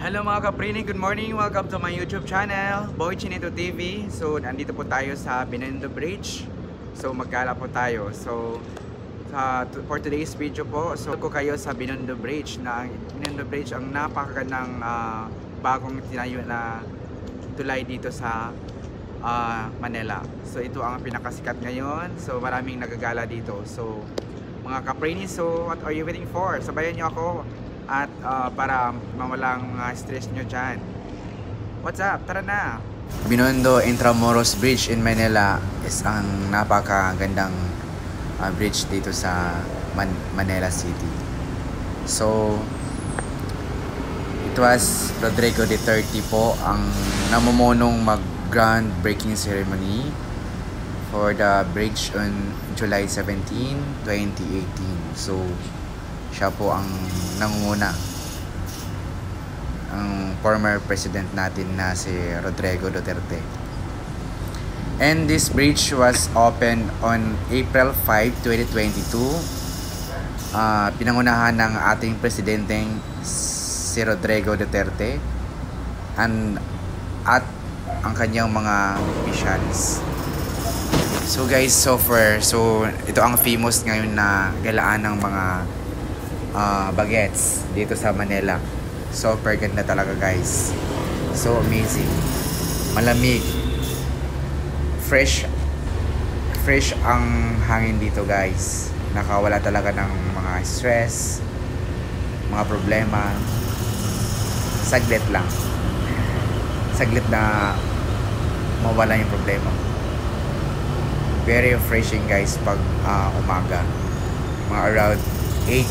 Hello mga kaprini, good morning. Welcome to my YouTube channel, Boy Chinito TV. So, nandito po tayo sa Binondo Bridge. So, magkala po tayo. So, for today's video po, so ko kayo sa Binondo Bridge. Binondo Bridge ang napakagandang bagong tinayo na tulay dito sa Manila. So, ito ang pinakasikat ngayon. So, maraming nagagala dito. So, mga kaprini, so what are you waiting for? Sabayan niyo ako at para mawalang stress nyo dyan. What's up? Tara na! Binondo Intramuros Bridge in Manila is ang napakagandang bridge dito sa Manila City. So, it was Rodrigo Duterte po ang namumunong mag-groundbreaking ceremony for the bridge on July 17, 2018. So, siya po ang nangunguna, ang former president natin na si Rodrigo Duterte. And this bridge was opened on April 5, 2022. Pinangunahan ng ating presidenteng si Rodrigo Duterte at ang kanyang mga officials. So guys, so ito ang famous ngayon na galaan ng mga bagets dito sa Manila. Super ganda talaga guys. So amazing. Malamig. Fresh ang hangin dito guys. Nakawala talaga ng mga stress, mga problema. Saglit lang. Saglit na mawala yung problema. Very refreshing guys pag umaga. Mga around 8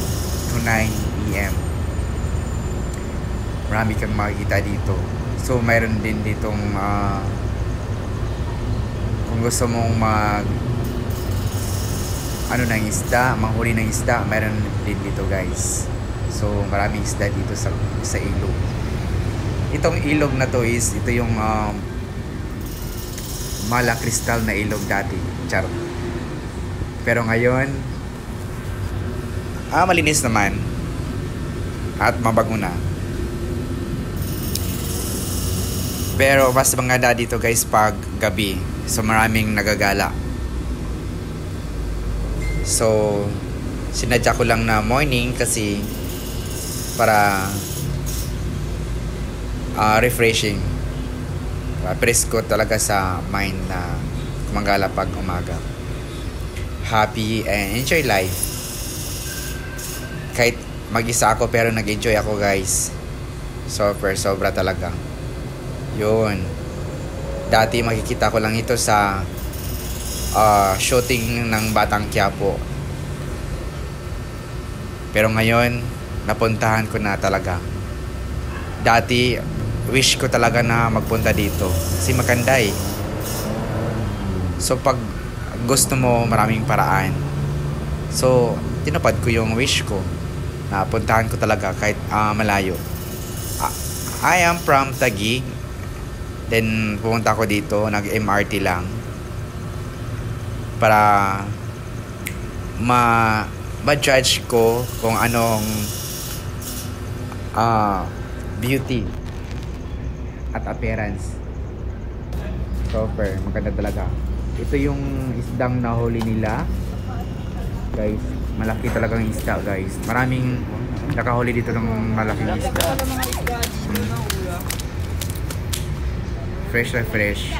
to 9 PM. Marami kang makikita dito. So mayroon din ditong kung gusto mong ng isda, manghuli ng isda, mayroon din dito guys. So maraming isda dito sa ilog. Itong ilog na to is ito yung Mala Crystal na ilog dati. Charot. Pero ngayon malinis naman at mabago na. Pero mas maganda dito guys pag gabi. So maraming nagagala. So sinadya ko lang na morning kasi para refreshing. Presko talaga sa mind na kumagala pag umaga. Happy and enjoy life. Kahit mag-isa ako pero nag-enjoy ako guys. Sobra talaga. Yun. Dati makikita ko lang ito sa shooting ng Batang Quiapo. Pero ngayon, napuntahan ko na talaga. Dati, wish ko talaga na magpunta dito. Kasi maganda eh. So pag gusto mo, maraming paraan. So, tinupad ko yung wish ko. Napuntahan ko talaga kahit malayo. I am from Taguig. Then pumunta ako dito, nag-MRT lang para ma-judge ko kung anong beauty at appearance. Super, maganda talaga. Ito yung isdang nahuli nila. Guys, malaki talagang isda guys. Maraming nakahuli dito ng malaking isda. Fresh na fresh.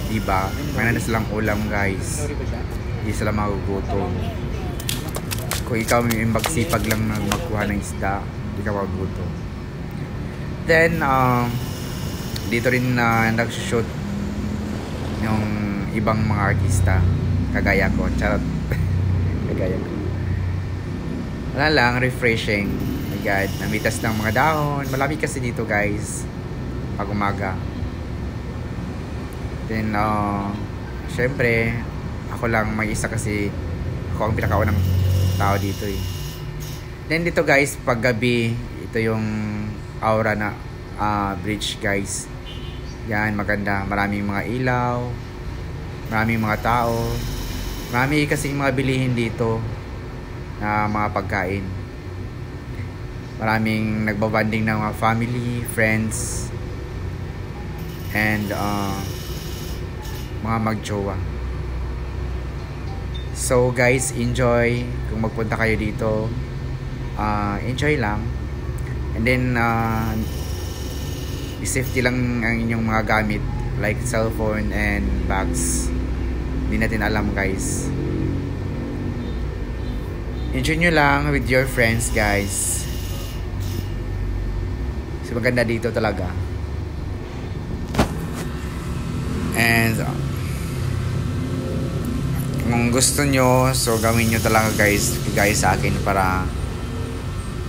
Diba? Mayroon na silang ulam guys. Hindi sila magugutom. Kung ikaw may magsipag lang na magkuha ng isda, hindi ka magugutom. Then, dito rin nag-shoot yung ibang mga artista. Kagaya ko. Charot. Kagaya ko. Wala lang, refreshing. My God, namitas ng mga dahon. Malamig kasi dito guys pag umaga. Then syempre ako lang mag-isa kasi ako ang pinakaunang tao dito eh. Then dito guys, pag gabi, ito yung aura na bridge guys. Yan, maganda. Maraming mga ilaw, maraming mga tao. Marami kasi mga bilihin dito na mga pagkain. Maraming nagbabanding ng mga family, friends, and mga magjowa. So guys, enjoy. Kung magpunta kayo dito, enjoy lang. And then safety lang ang inyong mga gamit, like cellphone and bags. Hindi natin alam guys. Enjoy nyo lang with your friends guys. So maganda dito talaga. And kung gusto nyo, so gawin nyo talaga guys sa akin para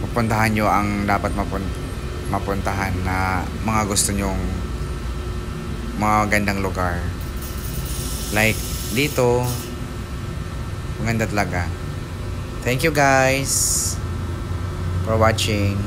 mapuntahan nyo ang dapat mapuntahan na mga gusto nyong mga gandang lugar. Like dito, maganda talaga. Thank you guys for watching.